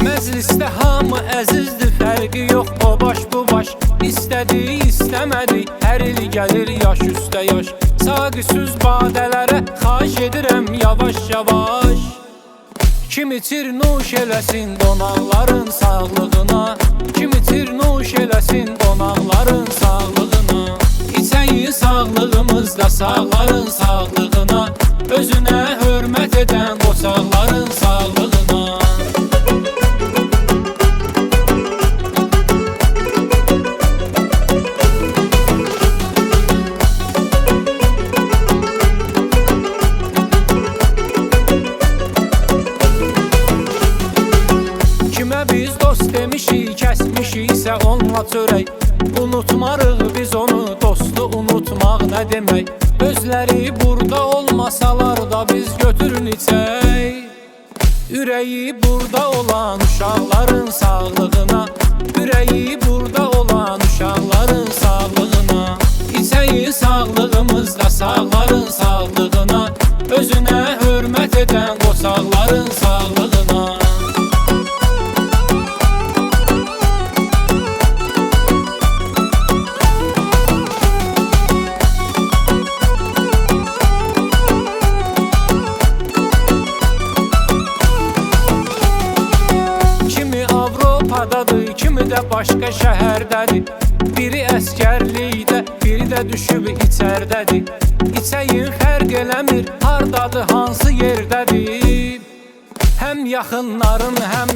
Məclisdə hamı əzizdir, fərqi yox o baş bu baş. İstədi, istəmədi, hər il gəlir yaş üstə yaş. Saqisüz badələrə xahiş edirəm yavaş yavaş. Kim içir nuş eləsin qonaqların sağlığına, kim içir nuş eləsin qonaqların sağlığına. İçəyi sağlığımızda sağların sağlığına, özünə hörmət edən qoçaqların sağlığına. Biz dost demişik, kəsmişiksə onunla çörək. Unutmarıq biz onu, dostu unutmaq nə demək. Özləri burada olmasalar da biz götürün içək. Ürəyi burada olan uşaqların sağlığına, ürəyi burada olan uşaqların sağlığına. İçəyi sağlığımızda sağların sağlığına, özünə hörmət edən qoçaqların sağlığına. Kimi də başqa şəhərdədir, biri əskərlikdə, biri də düşüb içərdədir. İçəyin fərq eləmir, hardadır, hansı yerdədir. Həm yaxınların, həm